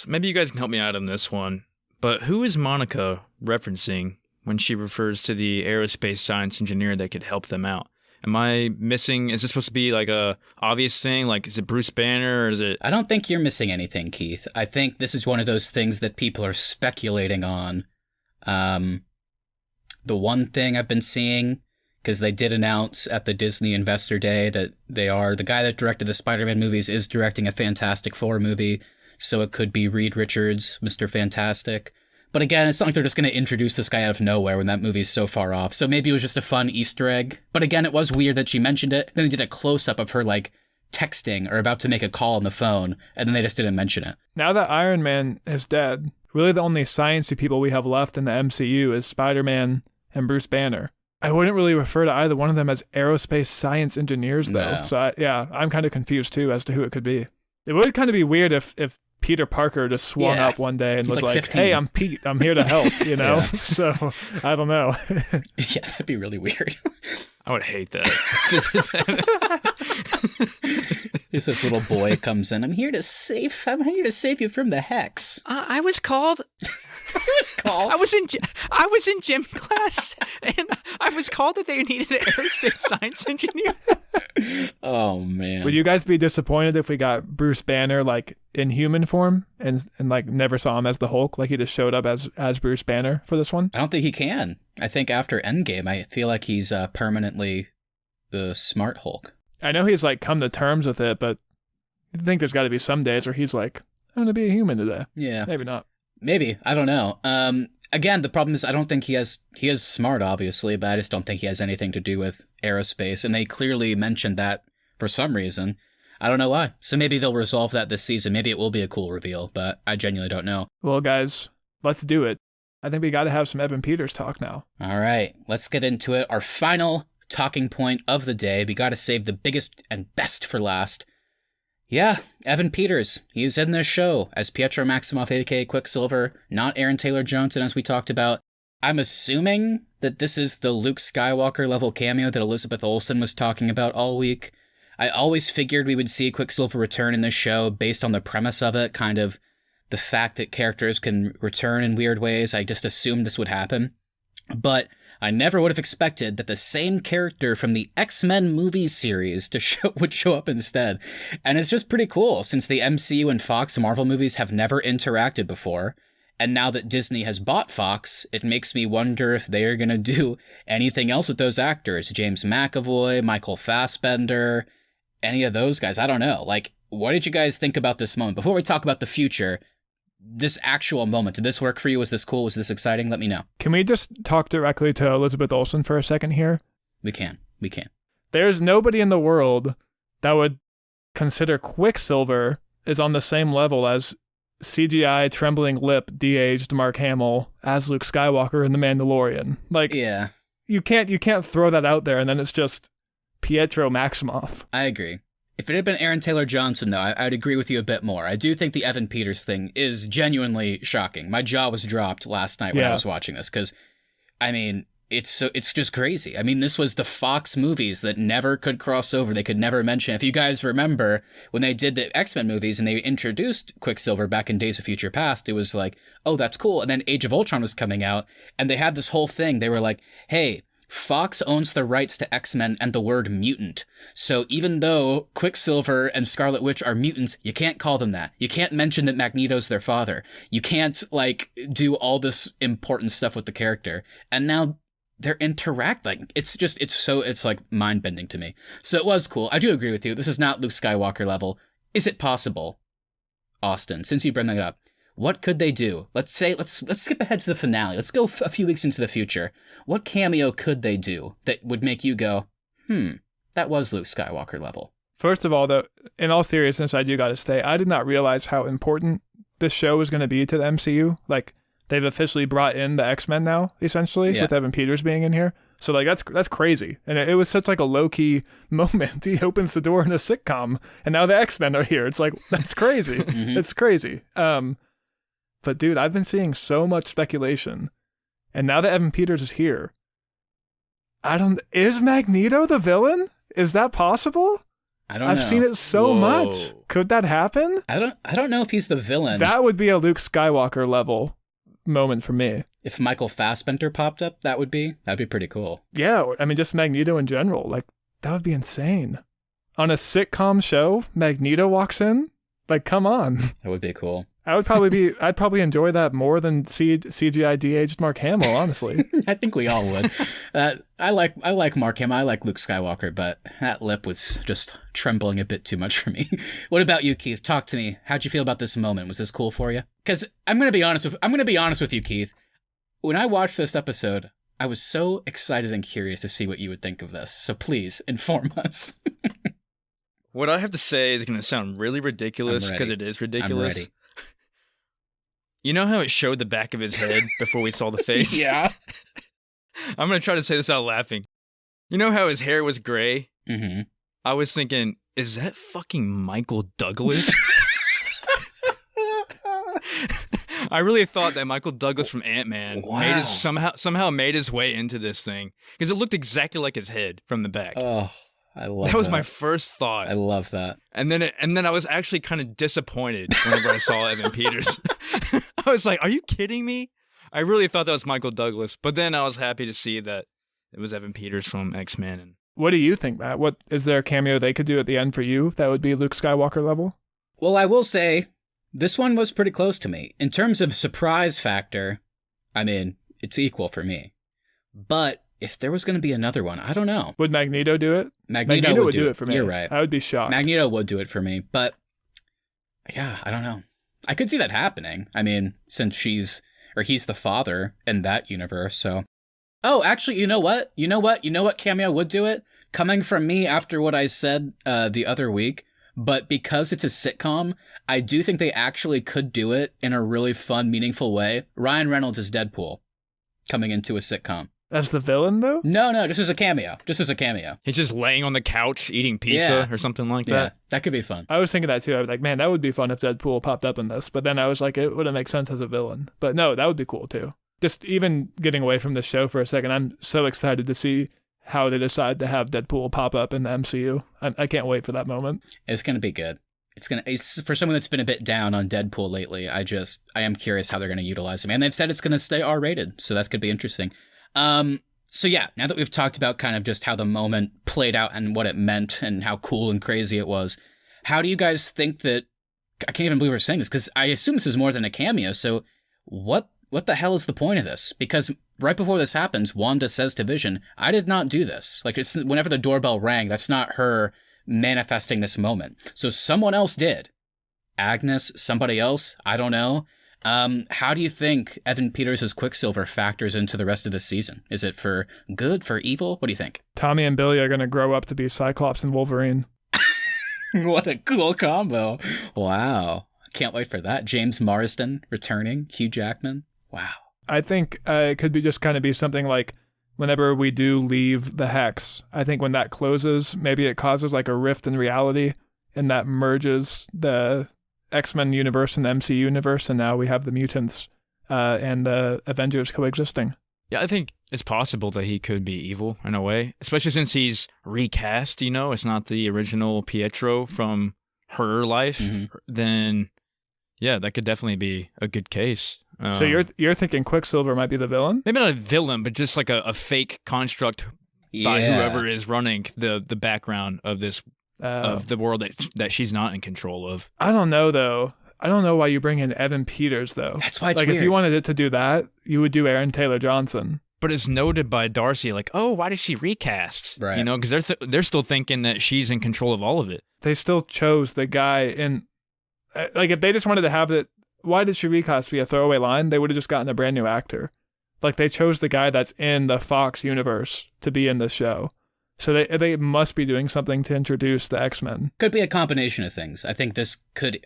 Maybe you guys can help me out on this one. But who is Monica referencing when she refers to the aerospace science engineer that could help them out? Am I missing? Is this supposed to be like a obvious thing? Like, is it Bruce Banner or is it? I don't think you're missing anything, Keith. I think this is one of those things that people are speculating on. The one thing I've been seeing, because they did announce at the Disney Investor Day that the guy that directed the Spider-Man movies is directing a Fantastic Four movie. So it could be Reed Richards, Mr. Fantastic. But again, it's not like they're just going to introduce this guy out of nowhere when that movie's so far off. So maybe it was just a fun Easter egg. But again, it was weird that she mentioned it. Then they did a close-up of her, like, texting or about to make a call on the phone, and then they just didn't mention it. Now that Iron Man is dead, really the only sciencey people we have left in the MCU is Spider-Man and Bruce Banner. I wouldn't really refer to either one of them as aerospace science engineers, though. No. So, I'm kind of confused, too, as to who it could be. It would kind of be weird if Peter Parker just swung up one day and He's was like like, 15. hey, I'm Pete. I'm here to help, you know? Yeah. So, I don't know. Yeah, that'd be really weird. I would hate that. Just this little boy comes in. I'm here to save you from the hex. I was called. I was in gym class, and I was called that they needed an aerospace science engineer. Oh man! Would you guys be disappointed if we got Bruce Banner like in human form and like never saw him as the Hulk? Like he just showed up as Bruce Banner for this one? I don't think he can. I think after Endgame, I feel like he's permanently the smart Hulk. I know he's like come to terms with it, but I think there's got to be some days where he's like, I'm gonna be a human today. Yeah, maybe not. Maybe, I don't know. Again, the problem is I don't think he is smart, obviously, but I just don't think he has anything to do with aerospace. And they clearly mentioned that for some reason. I don't know why. So maybe they'll resolve that this season. Maybe it will be a cool reveal, but I genuinely don't know. Well, guys, let's do it. I think we got to have some Evan Peters talk now. All right, let's get into it. Our final talking point of the day. We got to save the biggest and best for last. Yeah, Evan Peters. He's in this show as Pietro Maximoff, aka Quicksilver, not Aaron Taylor Johnson, as we talked about. I'm assuming that this is the Luke Skywalker level cameo that Elizabeth Olsen was talking about all week. I always figured we would see Quicksilver return in this show based on the premise of it, kind of the fact that characters can return in weird ways. I just assumed this would happen. But I never would have expected that the same character from the X-Men movie series would show up instead. And it's just pretty cool, since the MCU and Fox Marvel movies have never interacted before. And now that Disney has bought Fox, it makes me wonder if they are going to do anything else with those actors. James McAvoy, Michael Fassbender, any of those guys. I don't know. Like, what did you guys think about this moment? Before we talk about the future, this actual moment, did this work for you? Was this cool? Was this exciting? Let me know. Can we just talk directly to Elizabeth Olsen for a second here? We can. There's nobody in the world that would consider Quicksilver is on the same level as CGI trembling lip de-aged Mark Hamill as Luke Skywalker in The Mandalorian. Like, yeah, you can't throw that out there and then it's just Pietro Maximoff. I agree. If it had been Aaron Taylor Johnson, though, I'd agree with you a bit more. I do think the Evan Peters thing is genuinely shocking. My jaw was dropped last night when I was watching this, because, I mean, it's just crazy. I mean, this was the Fox movies that never could cross over. They could never mention. If you guys remember when they did the X-Men movies and they introduced Quicksilver back in Days of Future Past, it was like, oh, that's cool. And then Age of Ultron was coming out and they had this whole thing. They were like, hey, Fox owns the rights to X-Men and the word mutant. So even though Quicksilver and Scarlet Witch are mutants, you can't call them that. You can't mention that Magneto's their father. You can't, like, do all this important stuff with the character. And now they're interacting. It's like mind-bending to me. So it was cool. I do agree with you. This is not Luke Skywalker level. Is it possible, Austin, since you bring that up, what could they do? Let's skip ahead to the finale. Let's go a few weeks into the future. What cameo could they do that would make you go, that was Luke Skywalker level? First of all, though, in all seriousness, I do got to say, I did not realize how important this show was going to be to the MCU. Like, they've officially brought in the X-Men now, essentially, with Evan Peters being in here. So, like, that's crazy. And it was such, like, a low-key moment. He opens the door in a sitcom, and now the X-Men are here. It's like, that's crazy. It's crazy. But dude, I've been seeing so much speculation, and now that Evan Peters is here, is Magneto the villain? Is that possible? I don't know. I've seen it so much. Could that happen? I don't know if he's the villain. That would be a Luke Skywalker level moment for me. If Michael Fassbender popped up, that'd be pretty cool. Yeah, I mean, just Magneto in general. Like, that would be insane. On a sitcom show, Magneto walks in? Like, come on. That would be cool. I'd probably enjoy that more than CGI de-aged Mark Hamill, honestly. I think we all would. I like Mark Hamill. I like Luke Skywalker, but that lip was just trembling a bit too much for me. What about you, Keith? Talk to me. How'd you feel about this moment? Was this cool for you? Because I'm gonna be honest with you, Keith. When I watched this episode, I was so excited and curious to see what you would think of this. So please inform us. What I have to say is going to sound really ridiculous because it is ridiculous. I'm ready. You know how it showed the back of his head before we saw the face? Yeah. I'm going to try to say this out laughing. You know how his hair was gray? Mm-hmm. I was thinking, is that fucking Michael Douglas? I really thought that Michael Douglas from Ant-Man somehow made his way into this thing because it looked exactly like his head from the back. Oh, I love that. That was my first thought. I love that. And then I was actually kind of disappointed whenever I saw Evan Peters. I was like, are you kidding me? I really thought that was Michael Douglas. But then I was happy to see that it was Evan Peters from X-Men. And what do you think, Matt? What is there a cameo they could do at the end for you that would be Luke Skywalker level? Well, I will say this one was pretty close to me. In terms of surprise factor, I mean, it's equal for me. But if there was going to be another one, I don't know. Would Magneto do it? Magneto would do it for me. You're right. I would be shocked. Magneto would do it for me. But yeah, I don't know. I could see that happening. I mean, since he's the father in that universe, so. Oh, actually, you know what? You know what cameo would do it? Coming from me after what I said the other week, but because it's a sitcom, I do think they actually could do it in a really fun, meaningful way. Ryan Reynolds is Deadpool coming into a sitcom. As the villain, though? No, just as a cameo. He's just laying on the couch eating pizza or something like that. Yeah, that could be fun. I was thinking that too. I was like, man, that would be fun if Deadpool popped up in this. But then I was like, it wouldn't make sense as a villain. But no, that would be cool too. Just even getting away from this show for a second, I'm so excited to see how they decide to have Deadpool pop up in the MCU. I can't wait for that moment. It's going to be good. It's for someone that's been a bit down on Deadpool lately, I am curious how they're going to utilize him. And they've said it's going to stay R-rated, so that could be interesting. So yeah, now that we've talked about kind of just how the moment played out and what it meant and how cool and crazy it was, how do you guys think that, I can't even believe we're saying this, because I assume this is more than a cameo, so what the hell is the point of this? Because right before this happens, Wanda says to Vision, I did not do this. Like, it's whenever the doorbell rang, that's not her manifesting this moment. So someone else did. Agnes, somebody else, I don't know. How do you think Evan Peters' Quicksilver factors into the rest of this season? Is it for good, for evil? What do you think? Tommy and Billy are going to grow up to be Cyclops and Wolverine. What a cool combo. Wow. Can't wait for that. James Marsden returning. Hugh Jackman. Wow. I think it could be just kind of be something like whenever we do leave the Hex, I think when that closes, maybe it causes like a rift in reality and that merges the X-Men universe and the MCU universe, and now we have the mutants and the Avengers coexisting. Yeah, I think it's possible that he could be evil in a way, especially since he's recast, it's not the original Pietro from her life. Then, yeah, that could definitely be a good case. So you're thinking Quicksilver might be the villain? Maybe not a villain, but just like a fake construct by whoever is running the background of this of the world that she's not in control of. I don't know, though. I don't know why you bring in Evan Peters, though. That's why it's weird. If you wanted it to do that, you would do Aaron Taylor Johnson. But it's noted by Darcy, like, oh, why did she recast? Right. Because they're still thinking that she's in control of all of it. They still chose the guy in... Like, if they just wanted to have it, why did she recast be a throwaway line? They would have just gotten a brand new actor. Like, they chose the guy that's in the Fox universe to be in the show. So they must be doing something to introduce the X-Men. Could be a combination of things. I think this could...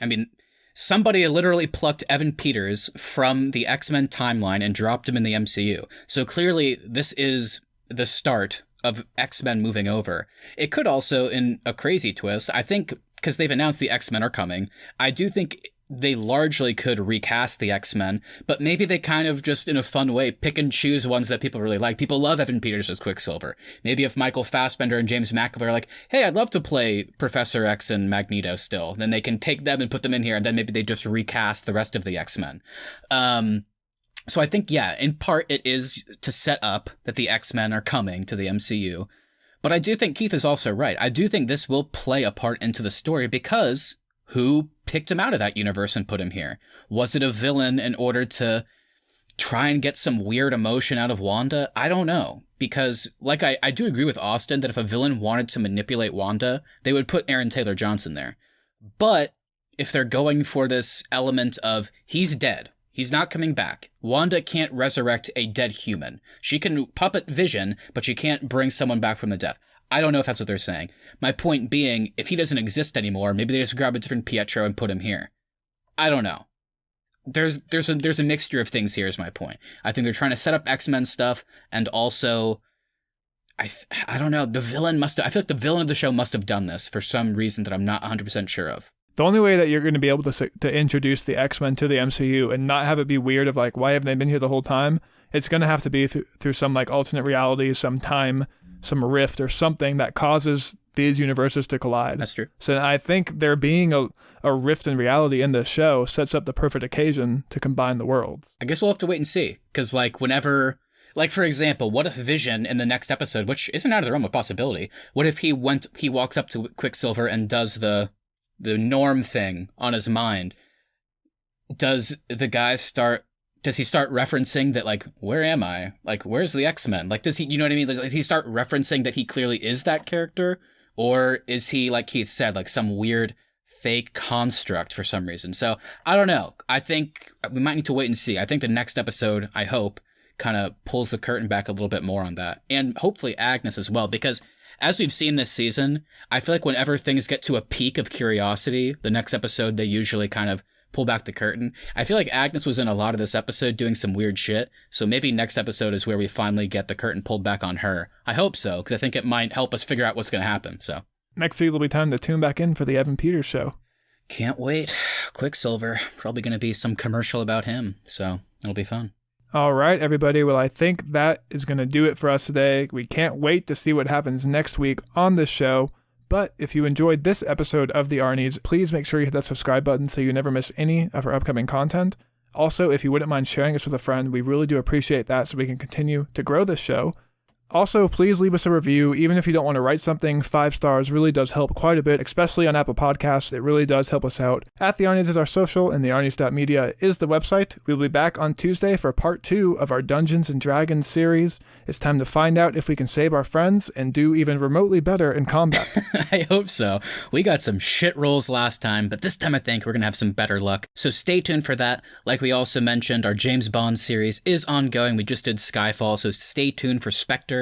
somebody literally plucked Evan Peters from the X-Men timeline and dropped him in the MCU. So clearly, this is the start of X-Men moving over. It could also, in a crazy twist, I think, because they've announced the X-Men are coming, I do think they largely could recast the X-Men, but maybe they kind of just, in a fun way, pick and choose ones that people really like. People love Evan Peters as Quicksilver. Maybe if Michael Fassbender and James McAvoy are like, hey, I'd love to play Professor X and Magneto still, then they can take them and put them in here, and then maybe they just recast the rest of the X-Men. So I think, yeah, in part it is to set up that the X-Men are coming to the MCU. But I do think Keith is also right. I do think this will play a part into the story because who picked him out of that universe and put him here? Was it a villain in order to try and get some weird emotion out of Wanda? I don't know. Because, like, I do agree with Austin that if a villain wanted to manipulate Wanda, they would put Aaron Taylor Johnson there. But if they're going for this element of he's dead, he's not coming back, Wanda can't resurrect a dead human. She can puppet Vision, but she can't bring someone back from the death. I don't know if that's what they're saying. My point being, if he doesn't exist anymore, maybe they just grab a different Pietro and put him here. I don't know. There's a mixture of things here is my point. I think they're trying to set up X-Men stuff, and also, I don't know, I feel like the villain of the show must have done this for some reason that I'm not 100% sure of. The only way that you're going to be able to introduce the X-Men to the MCU and not have it be weird of like, why haven't they been here the whole time? It's going to have to be through some like alternate reality, some time, some rift or something that causes these universes to collide. That's true. So I think there being a rift in reality in this show sets up the perfect occasion to combine the worlds. I guess we'll have to wait and see. Because like whenever, like for example, what if Vision in the next episode, which isn't out of the realm of possibility, what if he walks up to Quicksilver and does the Norm thing on his mind? Does he start referencing that, like, where am I? Like, where's the X-Men? Like, does he, you know what I mean? Does he start referencing that he clearly is that character? Or is he, like Keith said, like some weird fake construct for some reason? So, I don't know. I think we might need to wait and see. I think the next episode, I hope, kind of pulls the curtain back a little bit more on that. And hopefully Agnes as well, because as we've seen this season, I feel like whenever things get to a peak of curiosity, the next episode, they usually kind of pull back the curtain. I feel like Agnes was in a lot of this episode doing some weird shit, so maybe next episode is where we finally get the curtain pulled back on her. I hope so, because I think it might help us figure out what's going to happen, so. Next week will be time to tune back in for the Evan Peters show. Can't wait. Quicksilver. Probably going to be some commercial about him, so it'll be fun. All right, everybody. Well, I think that is going to do it for us today. We can't wait to see what happens next week on this show. But if you enjoyed this episode of the Arnies, please make sure you hit that subscribe button so you never miss any of our upcoming content. Also, if you wouldn't mind sharing us with a friend, we really do appreciate that so we can continue to grow this show. Also, please leave us a review. Even if you don't want to write something, 5 stars really does help quite a bit, especially on Apple Podcasts. It really does help us out. At The Arnies is our social, and thearnies.media is the website. We'll be back on Tuesday for part 2 of our Dungeons & Dragons series. It's time to find out if we can save our friends and do even remotely better in combat. I hope so. We got some shit rolls last time, but this time I think we're going to have some better luck. So stay tuned for that. Like we also mentioned, our James Bond series is ongoing. We just did Skyfall, so stay tuned for Spectre.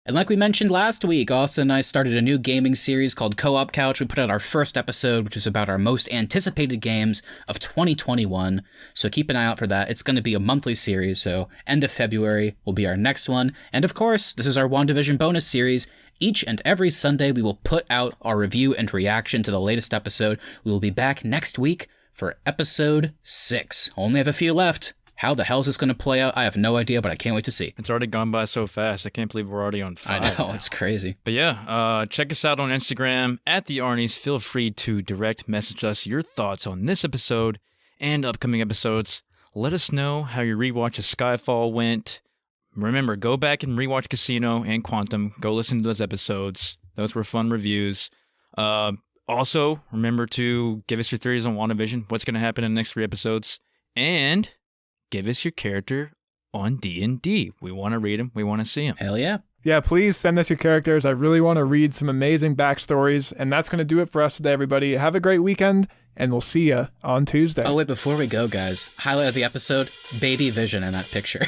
And like we mentioned last week, Austin and I started a new gaming series called Co-op Couch. We put out our first episode, which is about our most anticipated games of 2021. So keep an eye out for that. It's going to be a monthly series, so end of February will be our next one. And of course, this is our WandaVision bonus series. Each and every Sunday, we will put out our review and reaction to the latest episode. We will be back next week for episode 6. Only have a few left. How the hell is this going to play out? I have no idea, but I can't wait to see. It's already gone by so fast. I can't believe we're already on 5. I know, now. it's crazy. But yeah, check us out on Instagram at the Arnies. Feel free to direct message us your thoughts on this episode and upcoming episodes. Let us know how your rewatch of Skyfall went. Remember, go back and rewatch Casino and Quantum. Go listen to those episodes. Those were fun reviews. Also, remember to give us your theories on WandaVision. What's going to happen in the next 3 episodes. And give us your character on D&D. We want to read them. We want to see them. Hell yeah. Yeah, please send us your characters. I really want to read some amazing backstories. And that's going to do it for us today, everybody. Have a great weekend, and we'll see you on Tuesday. Oh, wait, before we go, guys, highlight of the episode, baby Vision in that picture.